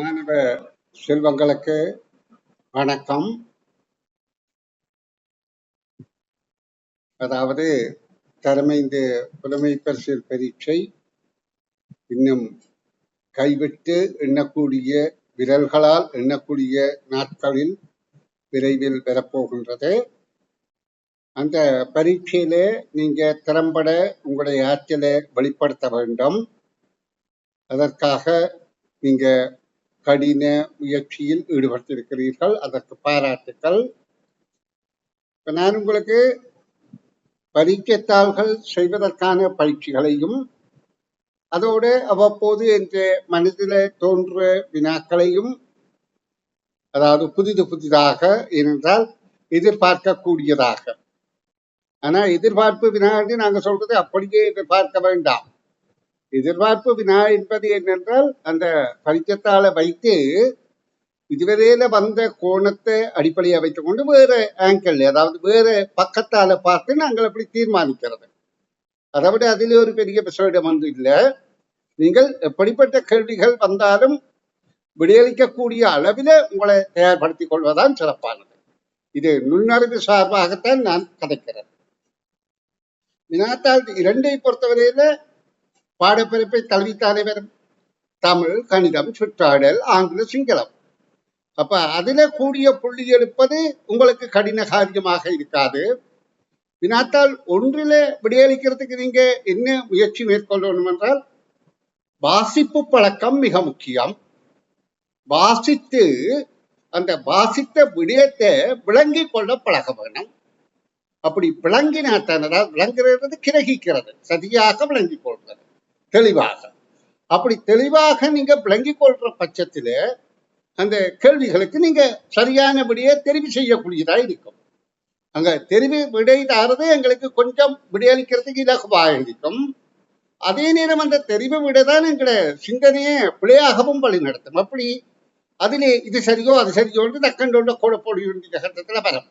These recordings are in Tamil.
மாணவ செல்வங்களுக்கு வணக்கம். அதாவது தலைமைந்து புலமை பரிசில் பரீட்சை இன்னும் கைவிட்டு எண்ணக்கூடிய விரல்களால் எண்ணக்கூடிய நாட்களில் விரைவில் பெறப்போகின்றது. அந்த பரீட்சையிலே நீங்க திறம்பட உங்களுடைய ஆற்றலை வெளிப்படுத்த வேண்டும். அதற்காக நீங்க கடின முயற்சியில் ஈடுபட்டிருக்கிறீர்கள். அதற்கு பாராட்டுக்கள். நான் உங்களுக்கு பரீட்சைத்தாள்கள் செய்வதற்கான பயிற்சிகளையும் அதோடு அவ்வப்போது என்ற மனதில் தோன்ற வினாக்களையும், அதாவது புதிதாக ஏனென்றால் எதிர்பார்க்கக்கூடியதாக. ஆனா எதிர்பார்ப்பு வினா என்று நாங்க சொல்றது அப்படியே எதிர்பார்க்க வேண்டாம். எதிர்பார்ப்பு வினா என்பது என்னென்றால் அந்த பரீட்சைத்தாளை வைத்து இதுவரையில வந்த கோணத்தை அடிப்படையை வைத்துக் கொண்டு வேற ஆங்கிள், அதாவது வேற பக்கத்தால பார்த்து நாங்கள் அப்படி தீர்மானிக்கிறது. அதை விட அதில் ஒரு பெரிய விசேடம் வந்து இல்லை. நீங்கள் எப்படிப்பட்ட கேள்விகள் வந்தாலும் விடையளிக்கக்கூடிய அளவில் உங்களை தயார்படுத்திக் கொள்வதுதான் சிறப்பானது. இது நுண்ணறிவு சார்பாகத்தான் நான் கதைக்கிறேன். வினாத்தாள் 2ஐ பொறுத்தவரையில பாடப்பிறப்பை கல்வித்தானே வரும். தமிழ், கணிதம், சுற்றாடல், ஆங்கில, சிங்களம். அப்ப அதுல கூடிய புள்ளி எடுப்பது உங்களுக்கு கடின காரியமாக இருக்காது. வினாத்தாள் 1ல விடையளிக்கிறதுக்கு நீங்க என்ன முயற்சி மேற்கொள்ளணும் என்றால், வாசிப்பு பழக்கம் மிக முக்கியம். வாசித்து அந்த வாசித்த விடயத்தை விளங்கி கொள்ள பழக வேணும். அப்படி விளங்கினாத்தான், அதாவது விளங்குறது கிரகிக்கிறது, சரியாக விளங்கி கொள்றது தெளிவாக. அப்படி தெளிவாக நீங்க விளங்கி கொள்ற பட்சத்துல அந்த கேள்விகளுக்கு நீங்க சரியானபடியே தெரிவு செய்யக்கூடியதா இருக்கும். அங்க தெரிவு விடை தாரது எங்களுக்கு கொஞ்சம் விடையளிக்கிறதுக்கு இலகுவாக இருக்கும். அதே நேரம் அந்த தெரிவு விடைதான் எங்களை சிந்தனையை பிழையாகவும் வழி நடத்தும். அப்படி அதிலே இது சரியோ அது சரியோ என்று தக்கண்டோட கோடப்போடி வேண்டிய கட்டத்துல வரும்.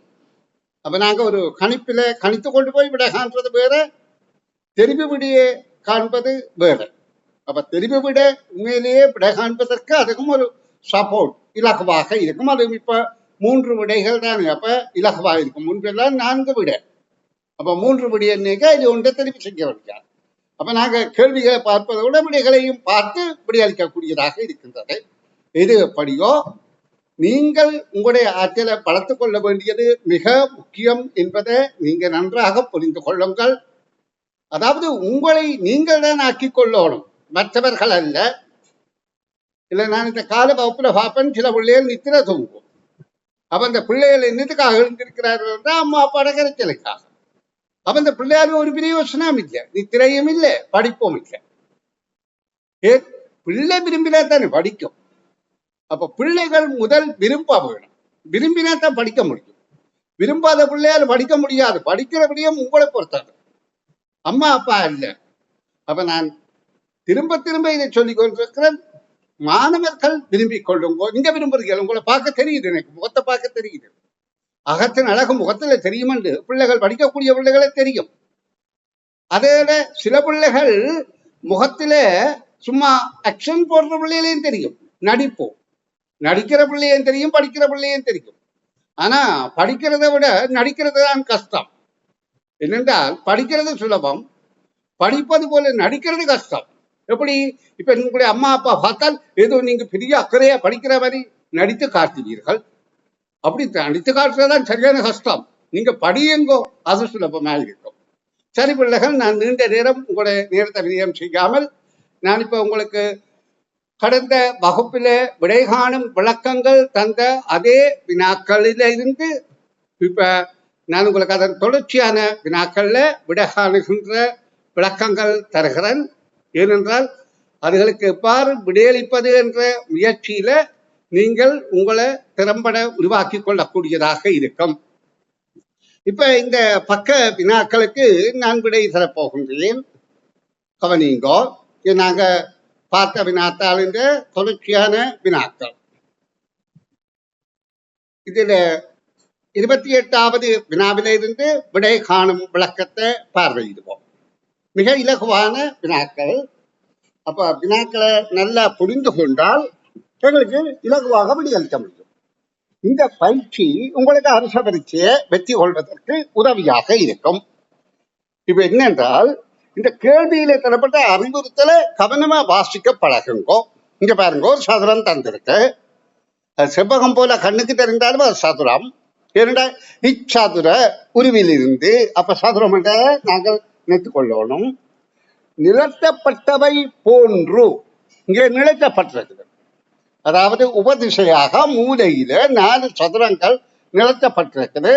அப்ப நாங்க ஒரு கணிப்பில கணித்து கொண்டு போய் விட காண்றது வேற, தெரிவு விடையை காண்பது வேற. அப்ப தெரிவு விட உண்மையிலேயே விட காண்பதற்கு அதுக்கும் ஒரு சப்போர்ட் இலகுவாக இருக்கும். அது இப்ப 3 விடைகள் தான், அப்ப இலகுவாக இருக்கும். முன்பெல்லாம் 4 விடை. அப்ப 3 விடை என்னைக்கு இது ஒன்றை தெரிவு செய்ய வேண்டியார். அப்ப நாங்க கேள்விகளை பார்ப்பதை விட விடைகளையும் பார்த்து விடையளிக்கக்கூடியதாக இருக்கின்றது. எது எப்படியோ நீங்கள் உங்களுடைய ஆற்றலை வளர்த்துக் கொள்ள வேண்டியது மிக முக்கியம் என்பதை நீங்க நன்றாக புரிந்து கொள்ளுங்கள். அதாவது உங்களை நீங்கள் தான் ஆக்கிக் கொள்ளணும், மற்றவர்கள் அல்ல. இல்ல நான் இந்த கால வகுப்புல பார்ப்பேன், சில பிள்ளைகள் நித்திர தூங்கும். அப்ப அந்த பிள்ளைகள் என்னத்துக்காக எழுந்திருக்கிறார்கள் என்றால் அம்மா அப்பாட கரைச்சலுக்காக. அப்ப அந்த பிள்ளையாருக்கு ஒரு பிரயோசனம் இல்லை, நித்திரையும் இல்லை, படிப்பும் இல்லை. பிள்ளை விரும்பினா தானே படிக்கும். அப்ப பிள்ளைகள் முதல் விரும்ப வேணும். விரும்பினா தான் படிக்க முடியும். விரும்பாத பிள்ளையால் படிக்க முடியாது. படிக்கிற விடயம் உங்களை பொறுத்தது, அம்மா அப்பா இல்ல. அப்ப நான் திரும்ப இதை சொல்லிக் கொண்டிருக்கிறேன். மாணவர்கள் விரும்பிக் கொள்ளுங்கோ. நீங்க விரும்புறீங்க, உங்களை பார்க்க தெரியுது, எனக்கு முகத்தை பார்க்க தெரியுது. அகத்தின் அழகு முகத்துல தெரியும் என்று பிள்ளைகள், படிக்கக்கூடிய பிள்ளைகளே தெரியும். அதோட சில பிள்ளைகள் முகத்தில சும்மா ஆக்ஷன் போடுற பிள்ளைகளையும் தெரியும், நடிப்போம். நடிக்கிற பிள்ளையும் தெரியும், படிக்கிற பிள்ளையும் தெரியும். ஆனா படிக்கிறத விட நடிக்கிறது தான் கஷ்டம். என்னென்றால் படிக்கிறது சுலபம், படிப்பது போல நடிக்கிறது கஷ்டம். எப்படி? இப்ப உங்களுடைய அம்மா அப்பா பார்த்தால் ஏதோ நீங்க பெரிய அக்கறையா படிக்கிற மாதிரி நடித்து காட்டுவீர்கள். அப்படி நடித்து காட்டுறதுதான் சரியான கஷ்டம். நீங்க படியுங்கோ, அது சுலபமா இருக்கும். சரி பிள்ளைகள், நான் நீண்ட நேரம் உங்களுடைய நேரத்தை விரயம் செய்யாமல், நான் இப்ப உங்களுக்கு கடந்த வகுப்பில விடை காணும் விளக்கங்கள் தந்த அதே வினாக்களில இருந்து இப்ப நான் உங்களுக்கு அதன் தொடர்ச்சியான வினாக்கள்ல விடை காணுகின்ற விளக்கங்கள் தருகிறேன். ஏனென்றால் அதுகளுக்கு எவ்வாறு விடையளிப்பது என்ற முயற்சியில நீங்கள் உங்களை திறம்பட உருவாக்கி கொள்ளக்கூடியதாக இருக்கும். இப்ப இந்த பக்க வினாக்களுக்கு நான் விடை தரப்போகின்றேன். கவனிங்கோ. நாங்க பார்த்த வினாத்தாளின் தொடர்ச்சியான வினாக்கள். இதுல 28வது வினாவில இருந்து விடை காணும் விளக்கத்தை பார்வையிடுவோம். மிக இலகுவான வினாக்கள். அப்ப வினாக்களை நல்லா புரிந்து கொண்டால் எங்களுக்கு இலகுவாக விடியளிக்க முடியும். இந்த பயிற்சி உங்களுக்கு அரச பரீட்சையை வெற்றி கொள்வதற்கு உதவியாக இருக்கும். இப்ப என்னென்றால், இந்த கேள்வியில தரப்பட்ட அறிவுறுத்தலை கவனமா வாசிக்க பழகுங்கோ. இங்க பாருங்க, ஒரு சதுரம் தந்திருக்கு. செவ்வகம் போல கண்ணுக்கு தெரிந்தாலும் அது சதுரம். ஏனென்றா இச்சதுர உருவிலிருந்து அப்ப சதுரம் என்ற நாங்கள் நினைத்துக் கொள்ளணும். நிலத்தப்பட்டவை போன்று இங்கே நிலத்தப்பட்டிருக்குது. அதாவது உபதிசையாக மூலையில 4 சதுரங்கள் நிலத்தப்பட்டிருக்குது.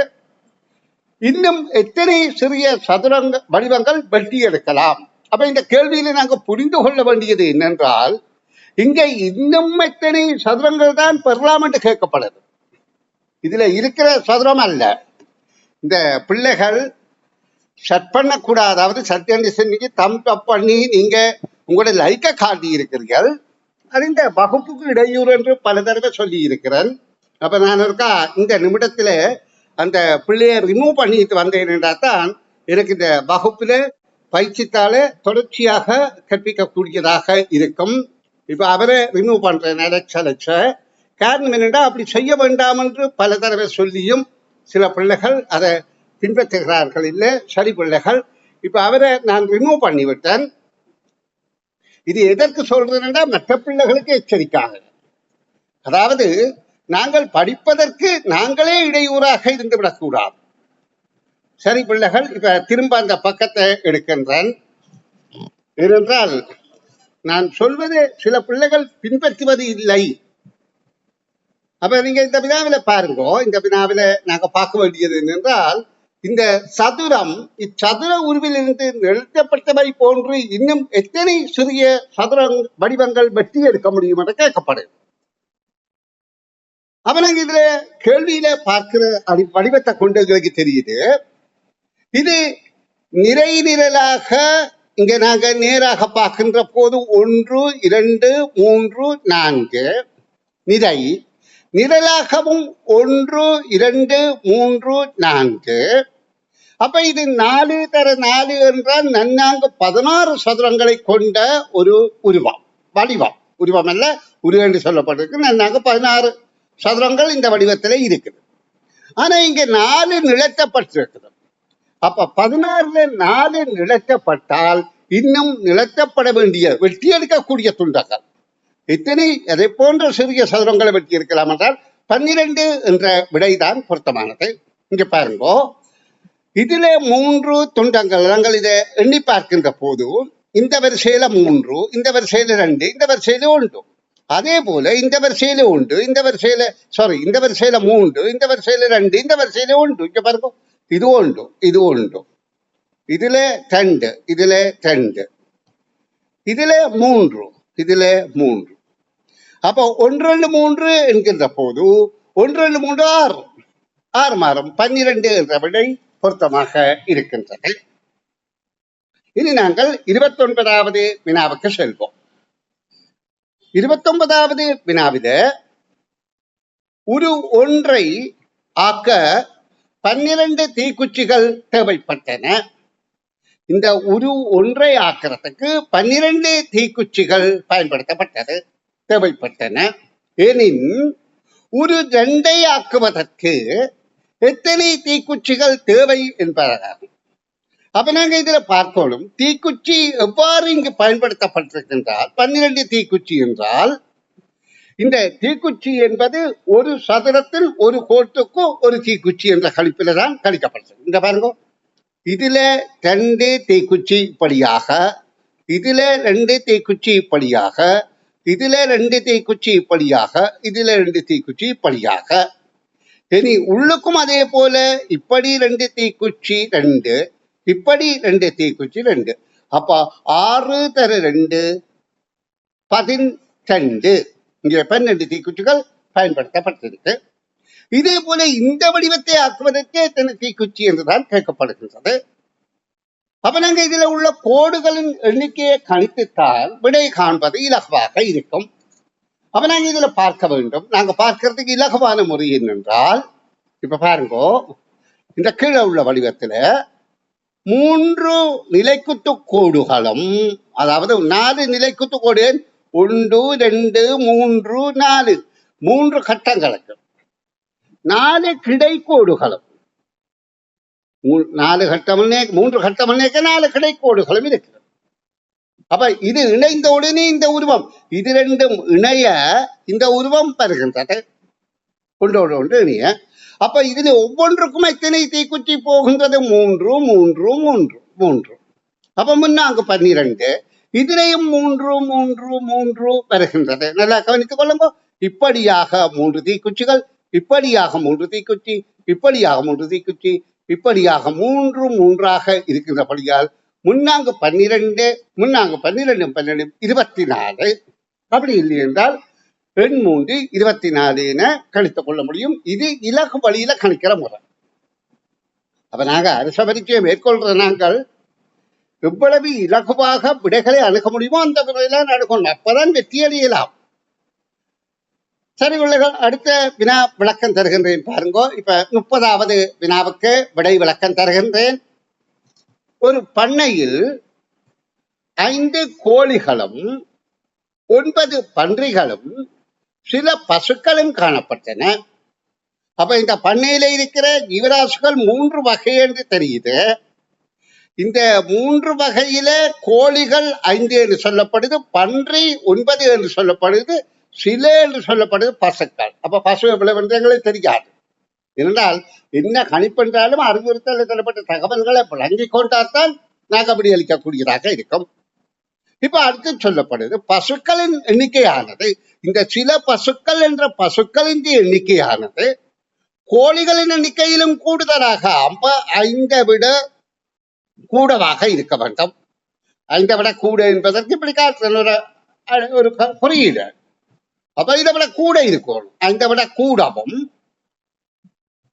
இன்னும் எத்தனை சிறிய சதுரங்க வடிவங்கள் வெட்டி எடுக்கலாம். அப்ப இந்த கேள்வியில நாங்க புரிந்து கொள்ள வேண்டியது என்னென்றால், இங்க இன்னும் எத்தனை சதுரங்கள் தான் பெறலாம் என்று கேட்கப்படுது. இதுல இருக்கிற சதுரம் அல்ல. இந்த பிள்ளைகள் செட் பண்ணக்கூடாது. அதாவது சத்யனிக்கு தம்ப் அப் பண்ணி நீங்க உங்களுடைய லைக்க காட்டி இருக்கிறீர்கள். அது இந்த வகுப்புக்கு இடையூறு என்று பல தடவை சொல்லி இருக்கிறேன். அப்ப நான் இருக்கா இந்த நிமிடத்துல அந்த பிள்ளைய ரிமூவ் பண்ணிட்டு வந்தேன் தான் எனக்கு இந்த வகுப்புல பயிற்சித்தால தொடர்ச்சியாக கற்பிக்கக்கூடியதாக இருக்கும். இப்ப அவரை ரிமூவ் பண்றேன் அலெக்ஸா. காரணம் என்னென்னா, அப்படி செய்ய வேண்டாம் என்று பல தடவை சொல்லியும் சில பிள்ளைகள் அதை பின்பற்றுகிறார்கள். இல்லை சரி பிள்ளைகள். இப்ப அவரை நான் ரிமூவ் பண்ணிவிட்டேன். இது எதற்கு சொல்றேன்னா, மற்ற பிள்ளைகளுக்கு எச்சரிக்காக. அதாவது நாங்கள் படிப்பதற்கு நாங்களே இடையூறாக இருந்து விடக்கூடாது. சரி பிள்ளைகள். இப்ப திரும்ப அந்த பக்கத்தை எடுக்கின்றேன். ஏனென்றால் நான் சொல்வது சில பிள்ளைகள் பின்பற்றுவது இல்லை. அப்ப நீங்க இந்த வினாவில பாருங்க. இந்த வினாவில நாங்க பார்க்க வேண்டியது என்னென்றால், இந்த சதுரம் இச்சதுர உருவிலிருந்து நிறுத்தப்பட்டவை போன்று இன்னும் எத்தனை சிறிய சதுர வடிவங்கள் வெட்டி எடுக்க முடியும் என்று கேட்கப்படுது. அப்ப நாங்க இதுல கேள்வியில பார்க்கிற வடிவத்தை கொண்டு எங்களுக்கு தெரியுது. இது நிறை நிரலாக இங்க நாங்க நேராக பார்க்கின்ற போது 1 2 3 4 நிறை, நிரலாகவும் 1 2 3 4. அப்ப இது 4 தர 4 என்றால் நன்னாங்க 16 சதுரங்களை கொண்ட ஒரு உருவம், வடிவம். உருவம் அல்ல, உருவம் என்று சொல்லப்பட்டிருக்கு. நன்னாங்க 16 சதுரங்கள் இந்த வடிவத்திலே இருக்குது. ஆனா இங்க 4 நிலத்தப்பட்டிருக்குது. அப்ப 16ல 4 நிலத்தப்பட்டால் இன்னும் நிலத்தப்பட வேண்டிய வெட்டி எடுக்கக்கூடிய துண்டங்கள் எத்தனை அதை போன்ற சிறிய சதுரங்களை வெட்டி இருக்கலாம் என்றால் 12 என்ற விடைதான் பொருத்தமானது. இங்க பாருங்க, இதுல 3 துண்டங்கள் நாங்கள் இதை எண்ணி பார்க்கின்ற போது இந்த வரிசையில 3, இந்த வரிசையில 2, இந்த வரிசையில 1. அதே போல இந்த வரிசையில 1, இந்த வரிசையில இந்த வரிசையில 3, இந்த வரிசையில 2, இந்த வரிசையில 1. இங்க பாருங்க, இது 1, இது 1, இதுல 2, இதுல 2, இதுல 3, இதுல 3. அப்ப 1 2 3 என்கின்ற போது 1 2 3 6 மாறும். 12 என்ற விடை பொருத்தமாக இருக்கின்றது. இனி நாங்கள் 29வது வினாவுக்கு செல்வோம். 29வது வினாவில ஒரு ஒன்றை ஆக்க 12 தீக்குச்சிகள் தேவைப்பட்டன. இந்த ஒரு ஒன்றை ஆக்கிறதுக்கு 12 தீக்குச்சிகள் பயன்படுத்தப்பட்டது, தேவைப்பட்டன. எனின் ஒரு 2ஐ ஆக்குவதற்கு எத்தனை தீக்குச்சிகள் தேவை என்பதாகும். அப்ப நாங்க இதுல பார்க்கணும், தீக்குச்சி எவ்வாறு இங்கு பயன்படுத்தப்பட்டிருக்கின்றால் 12 தீக்குச்சி என்றால், இந்த தீக்குச்சி என்பது ஒரு சதுரத்தில் ஒரு கோட்டுக்கு ஒரு தீக்குச்சி என்ற கணிப்பில தான் கணிக்கப்பட்டது. இந்த பாருங்க, இதுல 2 தீக்குச்சி இப்படியாக, இதுல 2 தீக்குச்சி இப்படியாக, இதுல 2 தீக்குச்சி இப்படியாக, இதுல 2 தீக்குச்சி இப்படியாக. இனி உள்ளுக்கும் அதே போல இப்படி 2 தீக்குச்சி 2, இப்படி 2 தீக்குச்சி 2. அப்ப 6 தர 2 12. இங்கே 12 தீக்குச்சிகள் பயன்படுத்தப்பட்டிருக்கு. இதே போல இந்த வடிவத்தை ஆக்குவதற்கு எத்தனை தீக்குச்சி என்றுதான் கேட்கப்படுகின்றது. அப்ப நாங்க இதுல உள்ள கோடுகளின் எண்ணிக்கையை கணித்துத்தான் விடை காண்பது இலகுவாக இருக்கும். அப்ப நாங்க இதுல பார்க்க வேண்டும். நாங்க பார்க்கறதுக்கு இலகுவான முறை என்னென்றால், இப்ப பாருங்க, இந்த கீழே உள்ள வடிவத்துல 3 நிலைக்குத்து கோடுகளும், அதாவது 4 நிலைக்குத்து கோடு ஒன்று, 2, 3, 4 3 கட்டங்களுக்கு 4 கிடைக்கோடுகளும் 4 கட்டமல்னே 3 கட்டமல்னேக்க 4 கிடைக்கோடுகளும் இருக்கிறது. அப்ப இது இணைந்த உடனே இந்த உருவம் இது ரெண்டும் இணைய இந்த உருவம் பெறுகின்றது ஒன்றோடு ஒன்று இணைய. அப்ப இதுல ஒவ்வொன்றுக்கும் எத்தனை தீக்குச்சி போகின்றது? 3 3 3 3. அப்ப முன்னாங்க 12 இதுலையும் 3 3 3 வருகின்றது. நல்லா கவனித்துக் கொள்ளுங்க. இப்படியாக 3 தீக்குச்சிகள், இப்படியாக 3 தீக்குச்சி, இப்படியாக 3 தீக்குச்சி, இப்படியாக 3 3ஆக இருக்கின்றபடியால் முன்னாங்க 12 முன்னாங்க 12 12 24. அப்படி இல்லை என்றால் எண் 3 24 என கணித்துக் கொள்ள முடியும். இது இலகு வழியில கணிக்கிற முறை. அப்ப நாங்க அரச பரீட்சையை மேற்கொள்ற நாங்கள் எவ்வளவு இலகுவாக விடைகளை அணுக முடியுமோ அந்த முறையில அணுகணும். அப்பதான் வெற்றி அடையலாம். சரி உள்ளகள், அடுத்த வினா விளக்கம் தருகின்றேன் பாருங்க. இப்ப 30வது வினாவுக்கு விடை விளக்கம் தருகின்றேன். ஒரு பண்ணையில் 5 கோழிகளும் 9 பன்றிகளும் சில பசுக்களும் காணப்பட்டன. அப்ப இந்த பண்ணையில இருக்கிற ஜீவராசிகள் 3 வகை என்று தெரியுது. இந்த 3 வகையில கோழிகள் 5 என்று சொல்லப்படுது, பன்றி 9 என்று சொல்லப்படுது, சில என்று சொல்லப்படுது பசுக்கள். அப்ப பசு எவ்வளவு என்று எங்களுக்கு தெரியாது. என்றால் என்ன கணிப்பென்றாலும் அறிவுறுத்தல் சொல்லப்பட்ட தகவல்களை வழங்கிக் கொண்டால்தான் நாகபடி அளிக்கக்கூடியதாக இருக்கும். இப்ப அடுத்து சொல்லப்படுது பசுக்களின் எண்ணிக்கையானது, இந்த சில பசுக்கள் என்ற பசுக்களின் எண்ணிக்கையானது கோழிகளின் எண்ணிக்கையிலும் கூடுதலாக 5 விட கூடவாக இருக்க வேண்டும். 5 விட கூட என்பதற்கு இப்படி ஒரு குறியீடு. அப்ப இதை விட கூட இருக்கணும். 5 விட கூடவும்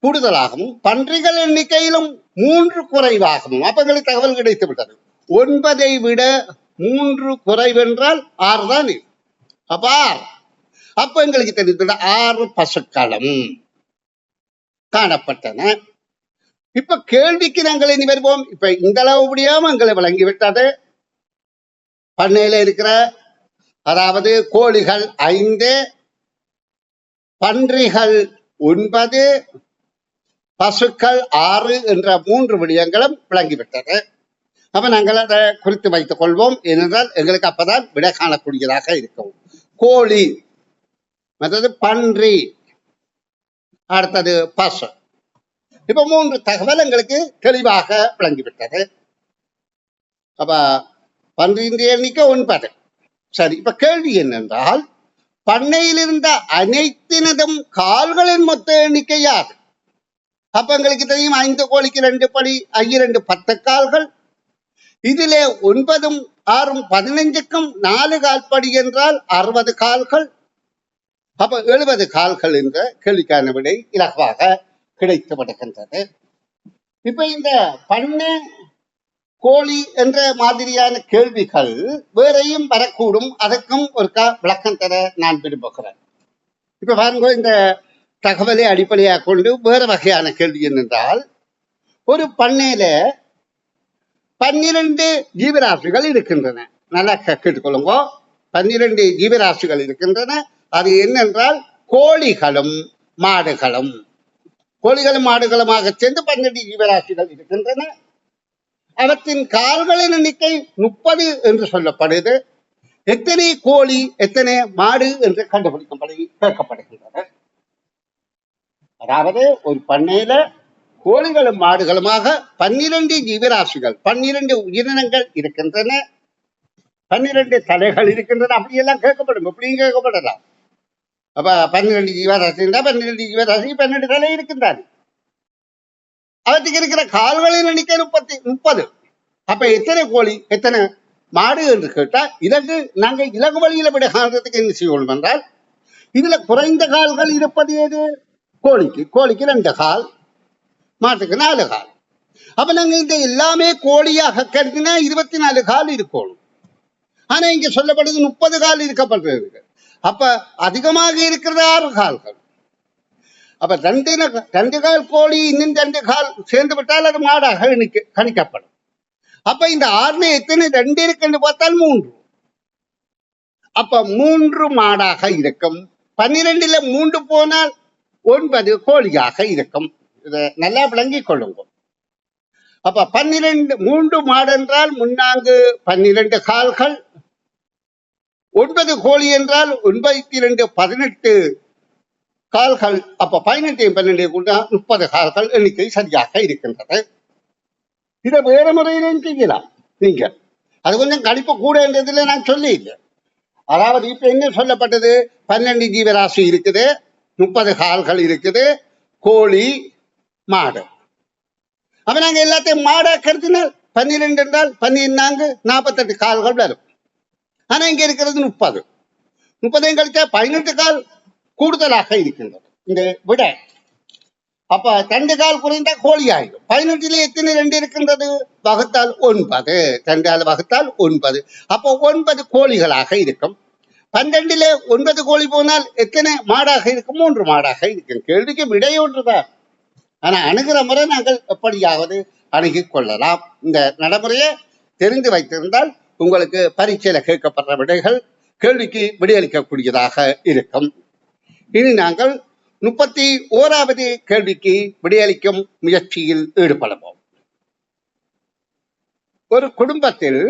கூடுதலாகவும் பன்றிகள் எண்ணிக்கையிலும் 3 குறைவாகவும். அப்ப எங்களுக்கு தகவல் கிடைத்து விட்டது. 9 விட 3 குறைவென்றால் 6 தான். அப்ப 6. அப்ப எங்களுக்கு தெரிந்தது 6 பசுக்களும் காணப்பட்டன. இப்ப கேள்விக்கு நாங்கள் இனி வருவோம். இப்ப இந்த அளவு முடியாம எங்களை வழங்கிவிட்டது. பண்ணையில இருக்கிற அதாவது கோழிகள் 5, பன்றிகள் 9, பசுக்கள் 6 என்ற 3 விடயங்களும் விளங்கிவிட்டது. அப்ப நாங்கள் அதை குறித்து வைத்துக் கொள்வோம். ஏனென்றால் எங்களுக்கு அப்பதான் விடை காணக்கூடியதாக இருக்கும். கோழி, மற்றது பன்றி, அடுத்தது பசு. இப்ப 3 தகவல் எங்களுக்கு தெளிவாக விளங்கிவிட்டது. அப்ப பன்றியின் எண்ணிக்கை 9. சரி, இப்ப கேள்வி என்னென்றால் பண்ணையில் இருந்த அனைத்தினதும் கால்களின் மொத்த எண்ணிக்கை யாது? அப்ப எங்களுக்கு தெரியும் 5 கோழிக்கு 2 படி, 2 10 கால்கள். இதிலே 9, 6, 15க்கும் 4 கால்படி என்றால் 60 கால்கள். அப்ப 70 கால்கள் என்ற கேள்விக்கான விடை இலகுவாக கிடைத்து விடுகின்றது. இப்ப இந்த பண்ணை கோழி என்ற மாதிரியான கேள்விகள் வேறையும் வரக்கூடும். அதற்கும் ஒரு விளக்கம் தர நான் விரும்புகிறேன். இப்ப பாருங்க, இந்த தகவலை அடிப்படையாக கொண்டு வேறு வகையான கேள்வி என்னென்றால் ஒரு பண்ணையில 12 ஜீவராசிகள் இருக்கின்றன. நல்லா கேட்டுக்கொள்ளுங்க. 12 ஜீவராசிகள் இருக்கின்றன. அது என்னென்றால் கோழிகளும் மாடுகளும். கோழிகளும் மாடுகளுமாக சேர்ந்து 12 ஜீவராசிகள் இருக்கின்றன. அவற்றின் கால்களின் எண்ணிக்கை 30 என்று சொல்லப்படுது. எத்தனை கோழி எத்தனை மாடு என்று கண்டுபிடிக்கும்படி கேட்கப்படுகின்றன. அதாவது ஒரு பண்ணையில கோழிகளும் மாடுகளுமாக 12 ஜீவராசிகள், 12 உயிரினங்கள் இருக்கின்றன. 12 தலைகள் இருக்கின்றன. அப்படியெல்லாம் கேட்கப்படும். எப்படியும் கேட்கப்படலாம். அப்ப 12 ஜீவராசி இருந்தா 12 ஜீவராசி 12 தலை இருக்கின்றாரு. அவற்றுக்கு இருக்கிற கால்களின் எண்ணிக்கை 30. அப்ப எத்தனை கோழி எத்தனை மாடு என்று கேட்டா இதற்கு நாங்க இலகு வழியில விட காண்றதுக்கு என்ன செய்யணும் என்றால் இதுல குறைந்த கால்கள் இருப்பது ஏது? கோழிக்கு. கோழிக்கு 2 கால், மாட்டுக்கு 4 கால். அப்ப நாங்க இந்த எல்லாமே கோழியாக கருதினா 24 கால் இருக்கணும். ஆனா இங்க சொல்லப்படுது 30 கால் இருக்கப்படுறது. அப்ப அதிகமாக இருக்கிறது 6 கால்கள். அப்ப 2 கால் கோழி இன்னும் 2 கால் சேர்ந்து விட்டால் அது மாடாக கணிக்கப்படும். அப்ப இந்த 6 எத்தனை 2 இருக்குன்னு பார்த்தால் 3. அப்ப 3 மாடாக இருக்கும். 12ல 3 போனால் 9 கோழியாக இருக்கும். இதை நல்லா விளங்கிக் கொள்ளுங்க. அப்ப 12 3 மாடு என்றால் முன்னாங்கு 12 கால்கள், 9 கோழி என்றால் 92 18 கால்கள். அப்ப 18 12 கூட 30 கால்கள் எண்ணிக்கை சரியாக இருக்கின்றது. இதை வேற முறையிலும் செய்யலாம் நீங்க. அது கொஞ்சம் கணிப்பு கூட என்றதுல நான் சொல்லி இல்லை. அதாவது இப்ப என்ன சொல்லப்பட்டது, 12 ஜீவராசி இருக்குது, 30 கால்கள் இருக்குது, கோழி மாடு. அப்ப நாங்க எல்லாத்தையும் மாடா கருத்தினால் 12 என்றால் 12 48 கால்கள் வரும். ஆனா இங்க இருக்கிறது 30. 30 கழிச்சா 18 கால் கூடுதலாக இருக்கின்றது இந்த விட. அப்ப 2 கால் குறைந்தா கோழி ஆயிடும். 18ல எத்தனை 2 இருக்கின்றது, வகுத்தால் 9. 2ஆல் வகுத்தால் 9. அப்போ 9 கோழிகளாக இருக்கும். 12ல 9 கோழி போனால் எத்தனை மாடாக இருக்கும், 3 மாடாக இருக்கும். கேள்விக்கு விடை ஒன்றுதான். ஆனா அணுகிற முறை நாங்கள் எப்படியாவது அணுகிக் கொள்ளலாம். இந்த நடைமுறையை தெரிந்து வைத்திருந்தால் உங்களுக்கு பரீட்சையில கேட்கப்படுற விடைகள் கேள்விக்கு விடையளிக்கக்கூடியதாக இருக்கும். இனி நாங்கள் 31வது கேள்விக்கு விடையளிக்கும் முயற்சியில் ஈடுபடுவோம். ஒரு குடும்பத்தில்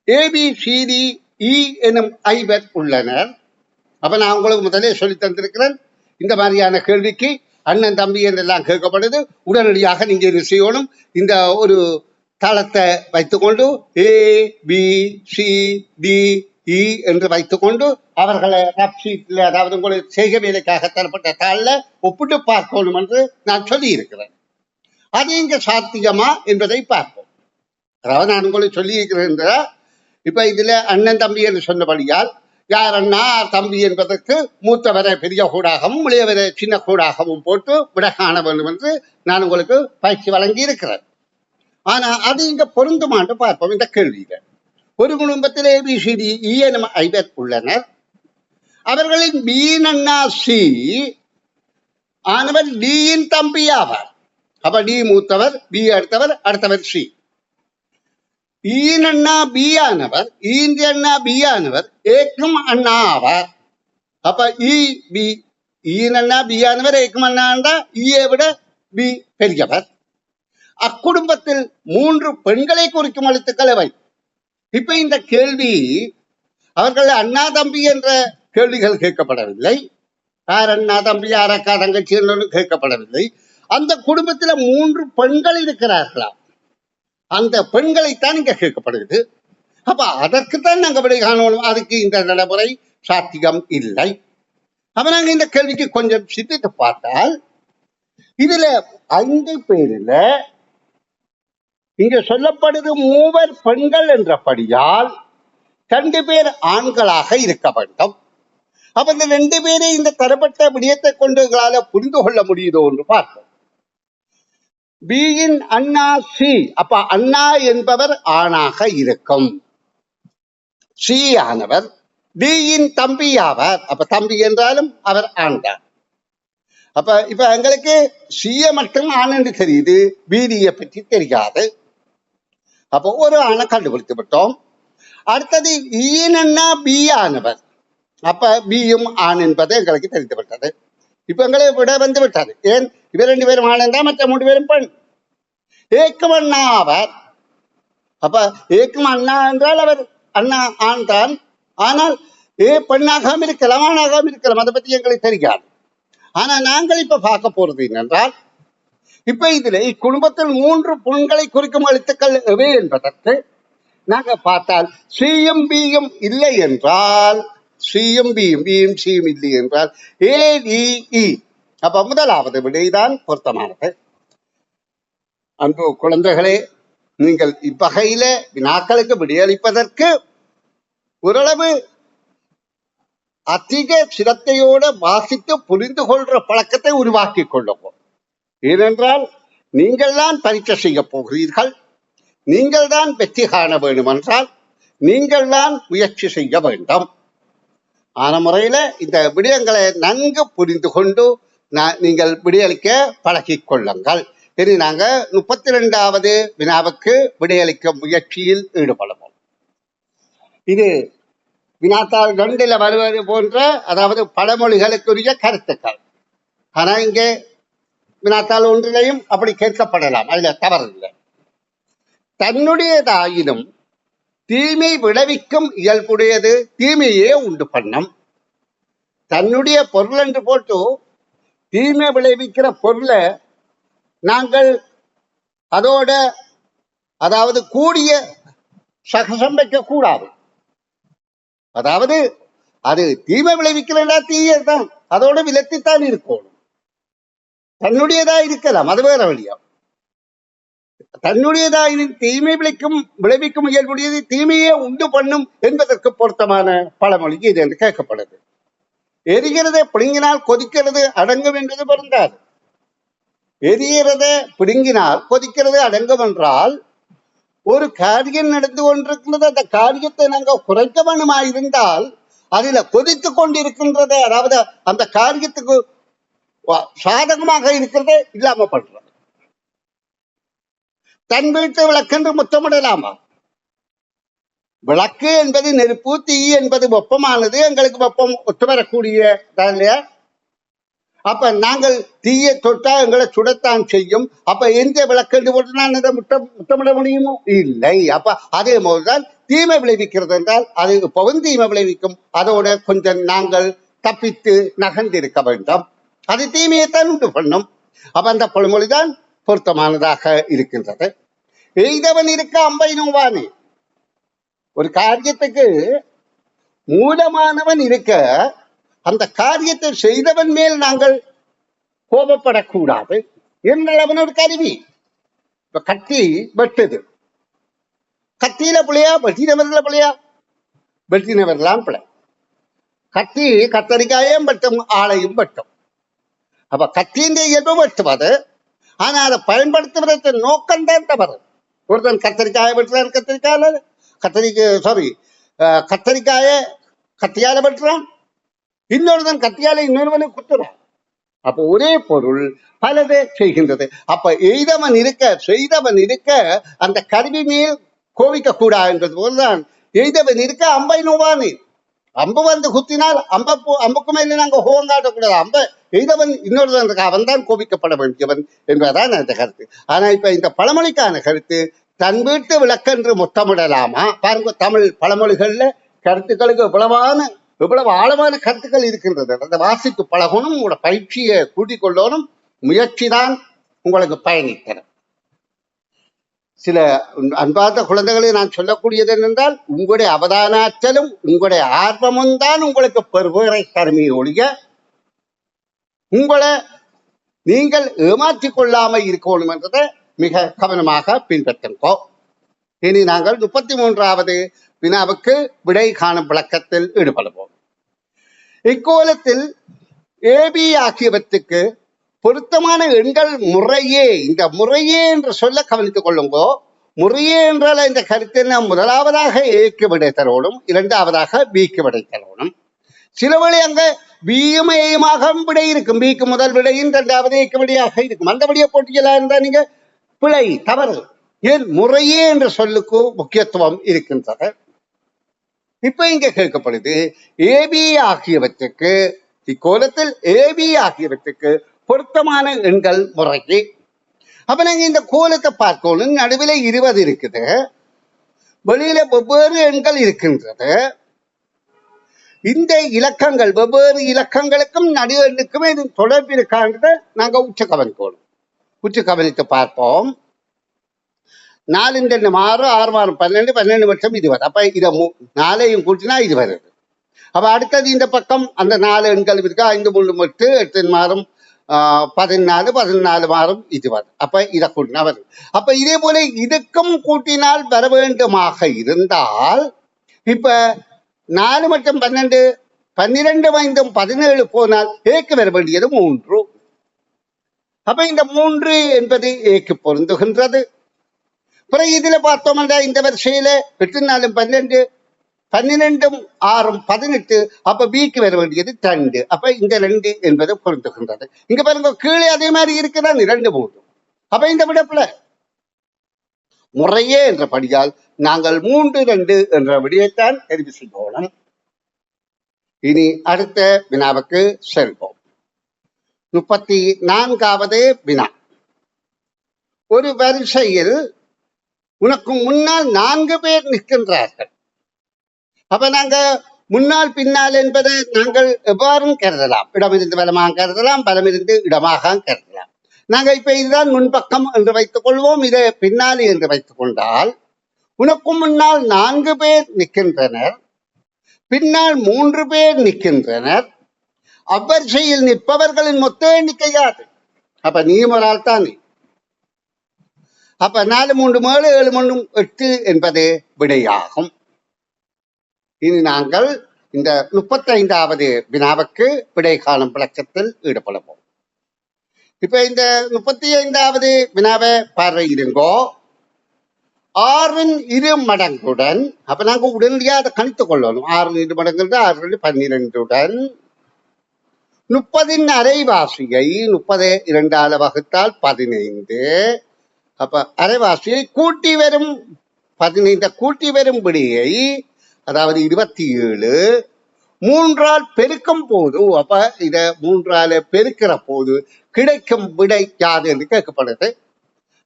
ABCDE எனும் 5 உள்ளனர். அப்ப நான் உங்களுக்கு முதலே சொல்லி தந்திருக்கிறேன், இந்த மாதிரியான கேள்விக்கு அண்ணன் தம்பி என்றெல்லாம் கேட்கப்படுது. உடனடியாக நீங்க இது செய்யணும். இந்த ஒரு தளத்தை வைத்துக்கொண்டு ABCDE என்று வைத்துக்கொண்டு அவர்களை ரஃப் ஷீட்ல, அதாவது உங்களுக்கு செய்கை வேலைக்காக தரப்பட்ட தாளில் ஒப்பிட்டு பார்க்கணும் என்று நான் சொல்லி இருக்கிறேன். அது இங்க சாத்தியமா என்பதை பார்ப்போம். அதாவது நான் உங்களுக்கு சொல்லி இருக்கிறேன். இப்ப இதுல அண்ணன் தம்பி என்று சொன்னபடியால் யார் அண்ணா தம்பி என்பதற்கு மூத்தவரை பெரிய கூடாகவும் இளையவரை சின்ன கூடாகவும் போட்டு விட காண வேண்டும் என்று நான் உங்களுக்கு பயிற்சி வழங்கி இருக்கிறேன். ஆனா அது இங்க பொருந்துமான்னு பார்ப்போம். இந்த கேள்வியில ஒரு குடும்பத்தில் ABCDE எனும் 5 உள்ளனர். அவர்களின் B அண்ணா C ஆனவர் D யின் தம்பி ஆவார். அப்ப D மூத்தவர், B அடுத்தவர், அடுத்தவர் C. E அண்ணா B ஆனவர், E அண்ணா B ஆனவர் ஏக்கும் அண்ணா ஆவார். அப்ப E அண்ணா B ஆனவர் ஏக்கும் அண்ணா, E விட B பெரியவர். அக்குடும்பத்தில் 3 பெண்களை குறிக்கும் எழுத்துக்கள் எவை? இப்ப இந்த கேள்வி அவர்கள் அண்ணா தம்பி என்ற கேள்விகள் கேட்கப்படவில்லை. யார் அண்ணா தம்பி, யார் அக்கா தங்கச்சி என்று கேட்கப்படவில்லை. அந்த குடும்பத்துல 3 பெண்கள் இருக்கிறார்களா, அந்த பெண்களைத்தான் இங்க கேட்கப்படுகிறது. அப்ப அதற்குத்தான் நாங்க விடை காணணும். அதுக்கு இந்த நடைமுறை சாத்தியம் இல்லை. அப்ப நாங்க இந்த கேள்விக்கு கொஞ்சம் சிந்தித்து பார்த்தால், இதுல 5 பேரில் இங்க சொல்லப்படுது 3 பெண்கள் என்றபடியால் 2 பேர் ஆண்களாக இருக்க வேண்டும். அப்ப இந்த 2 பேரை இந்த தரப்பட்ட விடயத்தை கொண்டு எங்களால புரிந்து கொள்ள முடியுதோ என்று பார்ப்போம். B யின் அண்ணா C, அப்ப அண்ணா என்பவர் ஆணாக இருக்கும். C ஆனவர் D யின் தம்பி ஆவார். அப்ப தம்பி என்றாலும் அவர் ஆண்டார். அப்ப இப்ப எங்களுக்கு C மட்டும் ஆண் என்று தெரியுது, BD பற்றி தெரியாது. அப்போ ஒரு ஆணை கண்டுபிடித்து விட்டோம். அடுத்தது E யின் அண்ணா B ஆனவர். அப்ப பியும் ஆண் என்பது எங்களுக்கு தெரிந்து விட்டது. இப்ப எங்களை விட வந்து விட்டது. ஏன், இவர் 2 பேரும் ஆண் என்றால் மற்ற 3 பேரும் பெண். ஏக்கும் அண்ணா ஆவார். அப்ப ஏக்கும் அண்ணா என்றால் அவர் அண்ணா ஆண் தான். ஆனால் பெண்ணாகவும் இருக்கலாம், ஆணாகவும் இருக்கலாம். அதை பத்தி எங்களுக்கு தெரியாது. ஆனா நாங்கள் இப்ப பார்க்க போறது என்னென்றால், இப்ப இதுல இக்குடும்பத்தில் 3 பெண்களை குறிக்கும் எழுத்துக்கள் எவை என்பதற்கு நாங்க பார்த்தால் சியும் பியும் இல்லை என்றால், சியும் பியும் பியும் சியும் இல்லை என்றால் ADE. அப்ப முதலாவது விடைதான் பொருத்தமானது. அன்பு குழந்தைகளே, நீங்கள் இவ்வகையில வினாக்களுக்கு விடையளிப்பதற்கு ஓரளவு அதிக சிரத்தையோட வாசித்து புரிந்து கொள்ற பழக்கத்தை உருவாக்கி கொள்ளுவோம். ஏனென்றால் நீங்கள் தான் பரீட்சை செய்ய போகிறீர்கள். நீங்கள் தான் வெற்றி காண வேண்டும் என்றால் நீங்கள் தான் முயற்சி செய்ய வேண்டும். ஆன முறையில இந்த விடயங்களை நன்கு புரிந்து கொண்டு நீங்கள் விடையளிக்க பழகிக் கொள்ளுங்கள். இனி நாங்க 32வது வினாவுக்கு விடையளிக்கும் முயற்சியில் ஈடுபடுவோம். இது வினாத்தாள் 2ல வருவது போன்ற அதாவது பழமொழிகளுக்குரிய கருத்துக்கள். ஆனா இங்கே வினாத்தாள் 1லையும் அப்படி கேட்கப்படலாம், அதுல தவறு இல்லை. தன்னுடையதாயினும் தீமை விளைவிக்கும் இயல்புடையது தீமையே உண்டு பண்ணும். தன்னுடைய பொருள் என்று போட்டு தீமை விளைவிக்கிற பொருளை நாங்கள் அதோட அதாவது கூடிய சகசம் வைக்க கூடாது. அதாவது அது தீமை விளைவிக்கிறதா தீயதான், அதோட விலத்தித்தான் இருக்கணும். தன்னுடையதா இருக்கலாம், அது வேற வழியா. தன்னுடையதா தீமை விளைவிக்கும் இயல்புடையது தீமையே உண்டு பண்ணும் என்பதற்கு பொருத்தமான பழமொழி இது என்று கேட்கப்படுது. எரிகிறதை பிடுங்கினால் கொதிக்கிறது அடங்கும் என்பது பொருந்தாது. எரிகிறதை பிடுங்கினால் கொதிக்கிறது அடங்கும் என்றால் ஒரு காரியம் நடந்து கொண்டிருக்கிறது, அந்த காரியத்தை நாங்கள் குறைக்க வேணுமா இருந்தால் அதுல கொதித்து கொண்டிருக்கின்றத, அதாவது அந்த காரியத்துக்கு சாதகமாக இருக்கிறத இல்லாம பண்றது. தன் வீட்டு விளக்கென்று முத்தமிடலாமா? விளக்கு என்பது நெருப்பு, தீ என்பது வெப்பமானது, எங்களுக்கு வெப்பம் ஒத்து வரக்கூடிய இல்லையா? அப்ப நாங்கள் தீயை தொட்டா எங்களை சுடத்தான் செய்யும். அப்ப எந்த விளக்கென்று போட்டு நான் இதை முத்தமிட முடியுமோ? இல்லை. அப்ப அதே போதுதான் தீமை விளைவிக்கிறது என்றால் அது இப்பவும் தீமை விளைவிக்கும், அதோட கொஞ்சம் நாங்கள் தப்பித்து நகர்ந்திருக்க வேண்டும். அது தீமையைத்தான் உண்டு பண்ணும். அப்ப அந்த பழமொழிதான் பொருத்தமானதாக இருக்கின்றது. எய்தவன் இருக்க அம்பை நோவானே. ஒரு காரியத்துக்கு மூலமானவன் இருக்க அந்த காரியத்தை செய்தவன் மேல் நாங்கள் கோபப்படக்கூடாது என்றால் அவன் ஒரு கருவி. இப்ப கத்தி வெட்டுது, கத்தியில பிள்ளையா வெட்டினவர்ல பிள்ளையா? வெட்டினவர்லாம் பிள்ளை. கத்தி கத்தரிக்காயும் வெட்டும், ஆளையும் வெட்டும். அப்ப கத்தியின் இயல்பு வெட்டுவது, ஆனா அதை பயன்படுத்துவதற்கு நோக்கம்தான் தவறு. ஒருத்தன் கத்தரிக்காயை வெட்டுறான், கத்தரிக்காய கத்தியால வெட்டுறான், இன்னொருத்தன் கத்தியால இன்னொருவனை குத்துறான். அப்ப ஒரே பொருள் பலதை செய்கின்றது. அப்ப செய்தவன் இருக்க அந்த கருவி மேல் கோவிக்க கூடாது என்பது போதுதான் எய்தவன் இருக்க அம்பை நோவானே. அம்பு வந்து குத்தினால் அம்புக்கு மேல நாங்க ஹோகம் காட்டக்கூடாது. அம்ப எய்தவன் இன்னொருத்தன் இருக்கா, அவன் தான் கோபிக்கப்பட வேண்டியவன் என்பதுதான் அந்த கருத்து. ஆனா இப்ப இந்த பழமொழிக்கான கருத்து தன் வீட்டு விளக்கென்று முத்தமிடலாமா? பாருங்க, தமிழ் பழமொழிகள்ல கருத்துக்களுக்கு எவ்வளவு ஆழமான கருத்துக்கள் இருக்கின்றது. அந்த வாசித்து பழகணும், உங்களோட பயிற்சியை கூட்டிக் கொள்ளணும், முயற்சி தான் உங்களுக்கு பயணித்தரும். சில அன்பார்ந்த குழந்தைகளை நான் சொல்லக்கூடியது என்னென்றால், உங்களுடைய அவதானாற்றலும் உங்களுடைய ஆர்வமும் தான் உங்களுக்கு பெருவரை தருமையை ஒழிய உங்களை நீங்கள் ஏமாற்றிக் கொள்ளாமல் இருக்கணும் என்றதை மிக கவனமாக பின்பற்றுங்கோ. இனி நாங்கள் 33வது வினாவுக்கு விடை காணும் விளக்கத்தில் ஈடுபடுவோம். இக்கோலத்தில் ஏபி ஆகியவற்றுக்கு பொருத்தமான எண்கள் முறையே. இந்த முறையே என்று சொல்ல கவனித்துக் கொள்ளுங்கோ. முறையே என்றால் இந்த கருத்தினை முதலாவதாக ஏக்கு விடை தரணும், இரண்டாவதாக பிக்கு விடை தரணும். சில வழி அங்க பியும் ஏயுமாக விடை இருக்கும், பிக்கு முதல் விடையும் இரண்டாவது ஏக்கு விடையாக இருக்கும். அந்த விடையை போட்டியலா இருந்தா நீங்க பிழை, தவறு. ஏன் முறையே என்ற சொல்லுக்கு முக்கியத்துவம் இருக்கின்றது. இப்ப இங்க கேட்கப்படுது ஏபி ஆகியவற்றுக்கு, இக்கோலத்தில் ஏபி ஆகியவற்றுக்கு பொருத்தமான எண்கள் முறையே. அப்ப நாங்க இந்த கோலத்தை பார்க்கணும். நடுவில் 20 இருக்குது, வெளியில வெவ்வேறு எண்கள் இருக்கின்றது. இந்த இலக்கங்கள் வெவ்வேறு இலக்கங்களுக்கும் நடு எண்ணுக்குமே இது தொடர்பு இருக்கான்றதை நாங்க உச்ச கவனிக்கணும். உச்ச கவனித்து பார்ப்போம். 4 2 6 6 6 12 12 வருஷம் 20. அப்ப இதை 4ஐயும் கூட்டினா இது வருது. அப்ப அடுத்தது இந்த பக்கம் அந்த 4 எண்கள் இருக்கா, 5 3 8 8 மாறும் 14 14 மாறும் 20. அப்ப இதை கூட்டினா வருது. அப்ப இதே போல இதுக்கும் கூட்டினால் வர வேண்டுமாக இருந்தால், இப்ப 4 மற்றும் 12 12 5 17 போனால் ஏக்கு வர வேண்டியது 3. அப்ப இந்த 3 என்பது ஏக்கு பொருந்துகின்றது. பிறகு இதுல பார்த்தோம்னா இந்த வரிசையில 8 4 12 12 6 18, அப்ப பிக்கு வர வேண்டியது 2. அப்ப இந்த 2 என்பது பொருந்துகின்றது. இங்க பாருங்க கீழே அதே மாதிரி இருக்குதான் 2 3. அப்ப இந்த விடப்புல முறையே என்ற படியால் நாங்கள் 3 2 என்ற விடயத்தான் தெரிவு செய்யணும். இனி அடுத்த வினாவுக்கு செல்வோம். 34வது வினா. ஒரு வரிசையில் உனக்கு முன்னால் 4 பேர் நிற்கின்றார்கள். அப்ப நாங்க முன்னால் பின்னால் என்பதை நாங்கள் எவ்வாறும் கருதலாம். இடமிருந்து பலமாக கருதலாம், பலமிருந்து இடமாக கருதலாம். நாங்க இப்ப இதுதான் முன்பக்கம் என்று வைத்துக் கொள்வோம், இதை பின்னாலே என்று வைத்துக் கொண்டால், உனக்கு முன்னால் 4 பேர் நிற்கின்றனர், பின்னால் 3 பேர் நிற்கின்றனர், அவ்வரிசையில் நிற்பவர்களின் மொத்த எண்ணிக்கை யாது? அப்ப நீயும் ஒரு ஆள் தானே. அப்ப 4 3 7 7 3 8 என்பது விடையாகும். இனி நாங்கள் இந்த 35வது வினாவுக்கு விடை காணும் விளக்கத்தில் ஈடுபடுவோம். இப்ப இந்த 35வது வினாவை பார்வையிடுங்கோ. 6 இரு மடங்குடன், அப்ப நாங்க உடனடியாக அதை கணித்துக் கொள்ளணும். 6 இரு மடங்கு 6 12உடன் 30 அரைவாசியை 30 2ஆல் வகுத்தால் 15. அப்ப அரைவாசியை கூட்டி வரும் 15 கூட்டி வரும் விடையை, அதாவது 27 3ஆல் பெருக்கும் போது, அப்ப இத 3ஆல் பெருக்கிற போது கிடைக்கும் விடை யாது என்று கேட்கப்படுது.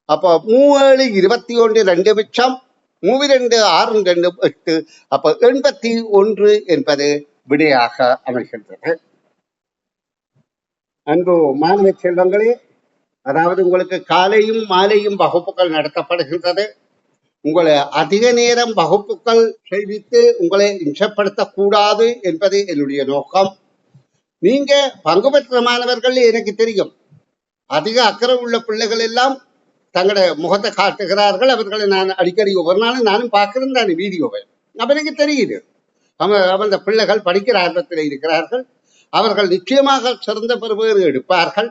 அப்ப 3 7 21 2 மிச்சம் 3 2 6 2 8. அப்ப 81 என்பது விடையாக அமைகின்றது. அன்பு மாணவ செல்வங்களே, அதாவது உங்களுக்கு காலையும் மாலையும் வகுப்புகள் நடத்தப்படுகின்றது. உங்களை அதிக நேரம் வகுப்புகள் செய்வித்து உங்களை இம்சப்படுத்தக்கூடாது என்பது என்னுடைய நோக்கம். நீங்க பங்கு பெற்ற மாணவர்கள் எனக்கு தெரியும், அதிக அக்கறை உள்ள பிள்ளைகள் எல்லாம் தங்களுடைய முகத்தை காட்டுகிறார்கள். அவர்களை நான் அடிக்கடி ஒவ்வொரு நாளும் நானும் பார்க்கிறேன் தானே வீடியோவை. அப்ப எனக்கு தெரியுது அந்த பிள்ளைகள் படிக்கிற ஆர்வத்தில் இருக்கிறார்கள். அவர்கள் நிச்சயமாக சிறந்த பெறுவேறு எடுப்பார்கள்.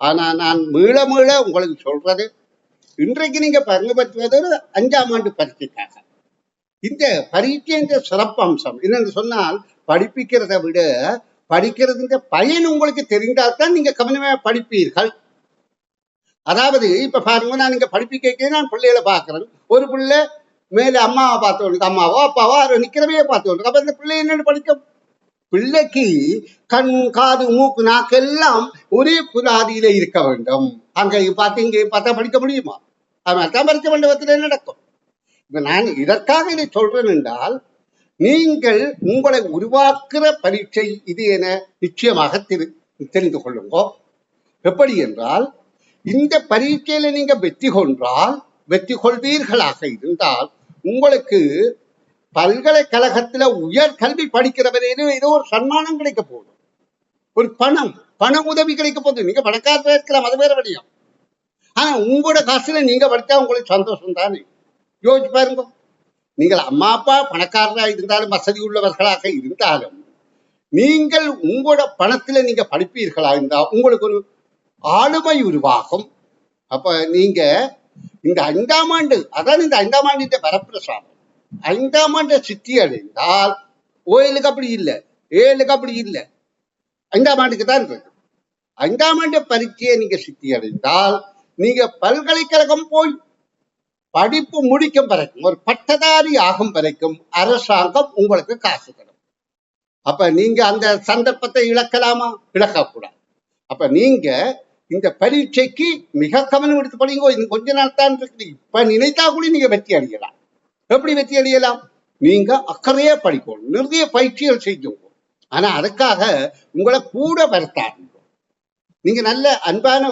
ஆனா நான் மீள மீள உங்களுக்கு சொல்றது, இன்றைக்கு நீங்க பங்கு பெற்றுவது ஒரு 5ஆம் ஆண்டு பரீட்சைக்காக. இந்த பரீட்சையின் சிறப்பு அம்சம் என்னென்னு சொன்னால், படிப்பிக்கிறதை விட படிக்கிறதுன்ற பயன் உங்களுக்கு தெரிந்தால்தான் நீங்க கவனமா படிப்பீர்கள். அதாவது இப்ப பாருங்க, நான் நீங்க படிப்பிக்க நான் பிள்ளைகளை பார்க்கிறேன். ஒரு பிள்ளை மேல அம்மாவை பார்த்து, அம்மாவோ அப்பாவோ நிக்கிறவையே பார்த்து, அப்ப இந்த பிள்ளை என்னன்னு படிக்கும்? பிள்ளைக்கு கண் காது மூக்கு நாக்கு எல்லாம் ஒரே புராதியில இருக்க வேண்டும். அங்கேயும் பார்த்து இங்கேயும் பார்த்தா படிக்க முடியுமா? அதனால்தான் பரிச்சை மண்டபத்தில் நடக்கும். இப்ப நான் இதற்காக இதை சொல்றேன் என்றால், நீங்கள் உங்களை உருவாக்குற பரீட்சை இது என நிச்சயமாக தெரிந்து கொள்ளுங்க. எப்படி என்றால், இந்த பரீட்சையில நீங்க வெற்றி கொள்வீர்களாக இருந்தால், உங்களுக்கு பல்கலைக்கழகத்துல உயர் கல்வி படிக்கிறவரையிலும் ஏதோ ஒரு சன்மானம் கிடைக்க போகுது, ஒரு பண உதவி கிடைக்க போகுது. நீங்க பணக்காரர் இருக்கலாம், அது வேற வழியும். ஆனா உங்களோட காசுல நீங்க படித்தா உங்களுக்கு சந்தோஷம் தானே. யோசிச்சு பாருங்க, நீங்கள் அம்மா அப்பா பணக்காரராக இருந்தாலும் வசதி உள்ளவர்களாக இருந்தாலும் நீங்கள் உங்களோட பணத்துல நீங்க படிப்பீர்களா இருந்தால் உங்களுக்கு ஒரு ஆளுமை உருவாகும். அப்ப நீங்க இந்த 5ஆம் ஆண்டு, அதான் இந்த 5ஆம் ஆண்டு வரப்பிரசாதம், 5ஆம் ஆண்டு சித்தி அடைந்தால், 7க்கு அப்படி இல்லை, 7க்கு அப்படி இல்லை, 5ஆம் ஆண்டுக்கு தான் இருக்கு. 5ஆம் ஆண்டு பரீட்சையை நீங்க சித்தி அடைந்தால், நீங்க பல்கலைக்கழகம் போய் படிப்பு முடிக்கும் வரைக்கும், ஒரு பட்டதாரி ஆகும் வரைக்கும் அரசாங்கம் உங்களுக்கு காசு தரும். அப்ப நீங்க அந்த சந்தர்ப்பத்தை இழக்கலாமா? இழக்கக்கூடாது. அப்ப நீங்க இந்த பரீட்சைக்கு மிக கவனம் எடுத்து படிங்க. இன்னும் கொஞ்ச நாள் தான் இருக்கு. இப்ப நினைத்தா கூட நீங்க வெற்றி அடையலாம். எப்படி வெற்றி அடையலாம்? நீங்க அக்கறையா படிக்கணும், நிறைய பயிற்சிகள் செய்யும். ஆனா அதுக்காக உங்களை கூட வருத்தாங்க. நீங்க நல்ல அன்பான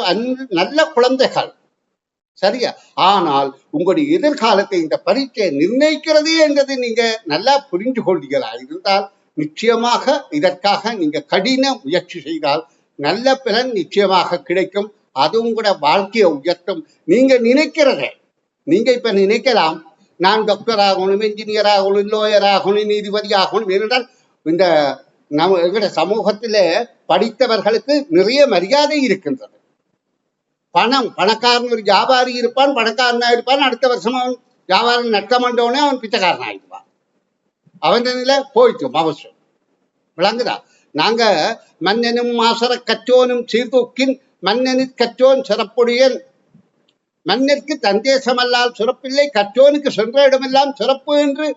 நல்ல குழந்தைகள், சரியா? ஆனால் உங்களுடைய எதிர்காலத்தை இந்த பரீட்சை நிர்ணயிக்கிறது என்றது நீங்க நல்லா புரிந்து கொள்கிறீர்களா இருந்தால், நிச்சயமாக இதற்காக நீங்க கடின முயற்சி செய்தால் நல்ல பலன் நிச்சயமாக கிடைக்கும். அது உங்களோட வாழ்க்கையை உயர்த்தும். நீங்க நினைக்கிறத, நீங்க இப்ப நினைக்கலாம், நான் டாக்டர் ஆகணும், என்ஜினியர் ஆகணும், லோயர் ஆகணும், நீதிபதி ஆகணும். ஏனென்றால் இந்த எங்களோட சமூகத்தில படித்தவர்களுக்கு நிறைய மரியாதை இருக்கின்றது. பணக்காரன் ஒரு வியாபாரி இருப்பான், பணக்காரனா இருப்பான், அடுத்த வருஷம் அவன் வியாபாரம் நட்டமண்டோனே அவன் பிச்சைக்காரன் ஆகிடுவான். அவன் நிலை போயிட்டோம் அவசியம். விளங்குதா? நாங்க மன்னனும் மாசர கற்றோனும் சீர்தூக்கின் மன்னனு கற்றோன் சிறப்புடையன், மன்னருக்கு தந்தேசமல்லால் சிறப்பில்லை, கற்றோனுக்கு சென்ற இடமெல்லாம் சிறப்பு என்று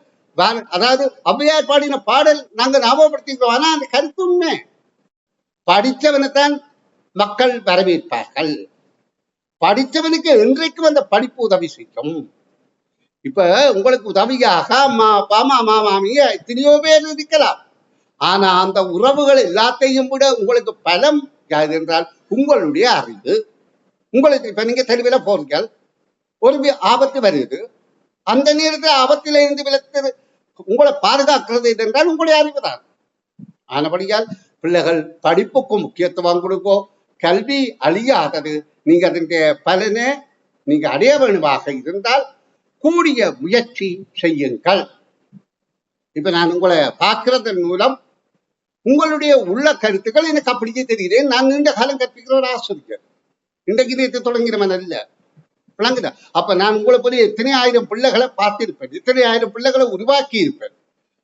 அதாவது ஔவையார் பாடின பாடல் நாங்க ஞாபகப்படுத்திக்கிறோம். ஆனா அந்த கருத்து உண்மை. படித்தவனைத்தான் மக்கள் வரவேற்பார்கள். படித்தவனுக்கு என்றைக்கும் அந்த படிப்பு உதவி செய்யும். இப்ப உங்களுக்கு உதவியாக அம்மா அப்பா மாமா மாமிய எத்தனையோ பேர் இருக்கலாம். ஆனா அந்த உறவுகள் எல்லாத்தையும் விட உங்களுக்கு பலம் யாது என்றால் உங்களுடைய அறிவு. உங்களுக்கு இப்ப நீங்க தெருவில் போறீர்கள், ஒரு ஆபத்து வருது, அந்த நேரத்தில் ஆபத்தில இருந்து விலக்கு உங்களை பாதுகாக்கிறது என்றால் உங்களுடைய அறிவு தான். ஆனபடியால் பிள்ளைகள் படிப்புக்கு முக்கியத்துவம் கொடுக்கோ. கல்வி அழியாதது. நீங்க அதனுடைய பலனை நீங்க அடைய வேணுமாக இருந்தால் கூடிய முயற்சி செய்யுங்கள். இப்ப நான் உங்களை பார்க்கிறதன் மூலம் உங்களுடைய உள்ள கருத்துக்கள் எனக்கு அப்படியே தெரிகிறேன். நான் நீண்ட காலம் கற்பிக்கிற ஒரு ஆசிரியர், இன்றைக்கு நேற்று தொடங்கிறவன் அல்ல. விளங்குதா? அப்ப நான் உங்களை போல எத்தனை ஆயிரம் பிள்ளைகளை பார்த்திருப்பேன், எத்தனை ஆயிரம் பிள்ளைகளை உருவாக்கி இருப்பேன்.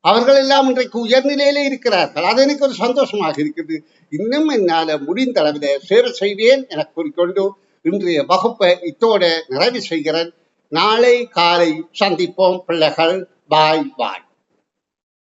அவர்கள் எல்லாம் இன்றைக்கு உயர்நிலையில இருக்கிறார்கள். அது எனக்கு ஒரு சந்தோஷமாக இருக்குது. இன்னும் என்னால முடிந்த அளவில் சேவை செய்வேன் என கூறிக்கொண்டு இன்றைய வகுப்பை இத்தோட நிறைவு செய்கிறேன். நாளை காலை சந்திப்போம் பிள்ளைகள். பாய் பாய்.